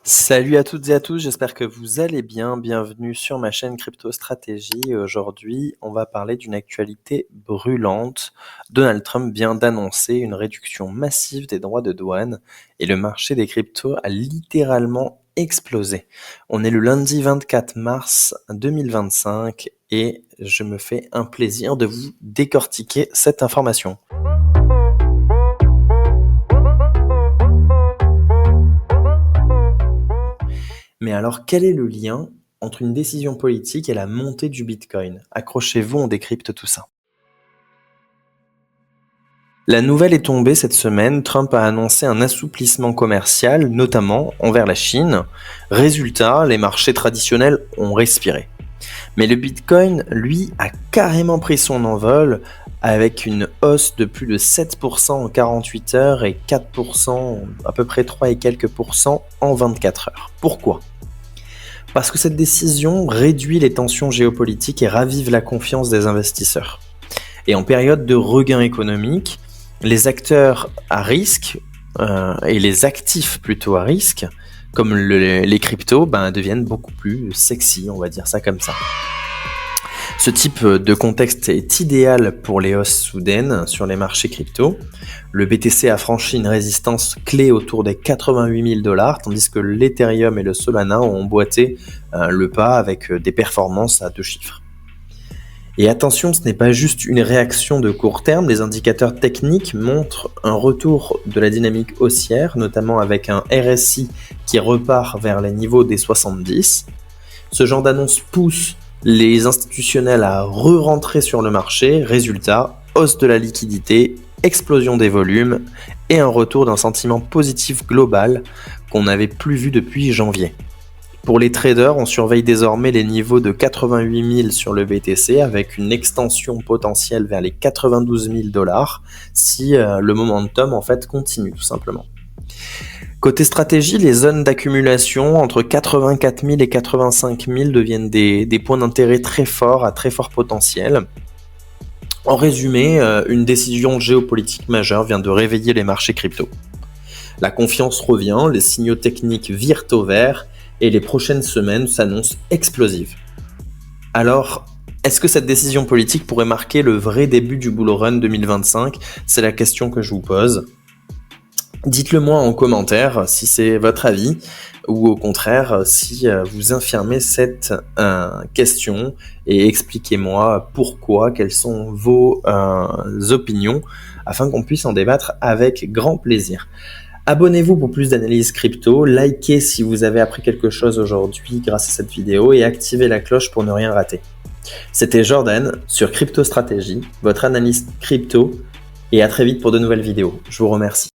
Salut à toutes et à tous, j'espère que vous allez bien. Bienvenue sur ma chaîne Crypto Stratégie. Et aujourd'hui, on va parler d'une actualité brûlante. Donald Trump vient d'annoncer une réduction massive des droits de douane et le marché des cryptos a littéralement explosé. On est le lundi 24 mars 2025 et je me fais un plaisir de vous décortiquer cette information. Mais alors, quel est le lien entre une décision politique et la montée du Bitcoin? Accrochez-vous, on décrypte tout ça. La nouvelle est tombée cette semaine, Trump a annoncé un assouplissement commercial, notamment envers la Chine. Résultat, les marchés traditionnels ont respiré. Mais le Bitcoin, lui, a carrément pris son envol avec une hausse de plus de 7% en 48 heures et 4%, à peu près 3 et quelques pourcents en 24 heures. Pourquoi ? Parce que cette décision réduit les tensions géopolitiques et ravive la confiance des investisseurs. Et en période de regain économique, les acteurs à risque, et les actifs plutôt à risque, comme les cryptos, deviennent beaucoup plus sexy, on va dire ça comme ça. Ce type de contexte est idéal pour les hausses soudaines sur les marchés crypto. Le BTC a franchi une résistance clé autour des 88 000 $, tandis que l'Ethereum et le Solana ont emboîté le pas avec des performances à 2 chiffres. Et attention, ce n'est pas juste une réaction de court terme, les indicateurs techniques montrent un retour de la dynamique haussière, notamment avec un RSI qui repart vers les niveaux des 70. Ce genre d'annonce pousse les institutionnels à re-rentrer sur le marché, résultat, hausse de la liquidité, explosion des volumes et un retour d'un sentiment positif global qu'on n'avait plus vu depuis janvier. Pour les traders, on surveille désormais les niveaux de 88 000 sur le BTC avec une extension potentielle vers les 92 000 $ si le momentum en fait continue tout simplement. Côté stratégie, les zones d'accumulation entre 84 000 et 85 000 deviennent des points d'intérêt très forts à très fort potentiel. En résumé, une décision géopolitique majeure vient de réveiller les marchés crypto. La confiance revient, les signaux techniques virent au vert et les prochaines semaines s'annoncent explosives. Alors, est-ce que cette décision politique pourrait marquer le vrai début du bull run 2025 ? C'est la question que je vous pose. Dites-le moi en commentaire si c'est votre avis ou au contraire si vous infirmez cette question et expliquez-moi pourquoi, quelles sont vos opinions afin qu'on puisse en débattre avec grand plaisir. Abonnez-vous pour plus d'analyses crypto, likez si vous avez appris quelque chose aujourd'hui grâce à cette vidéo et activez la cloche pour ne rien rater. C'était Jordan sur Crypto Stratégie, votre analyste crypto et à très vite pour de nouvelles vidéos. Je vous remercie.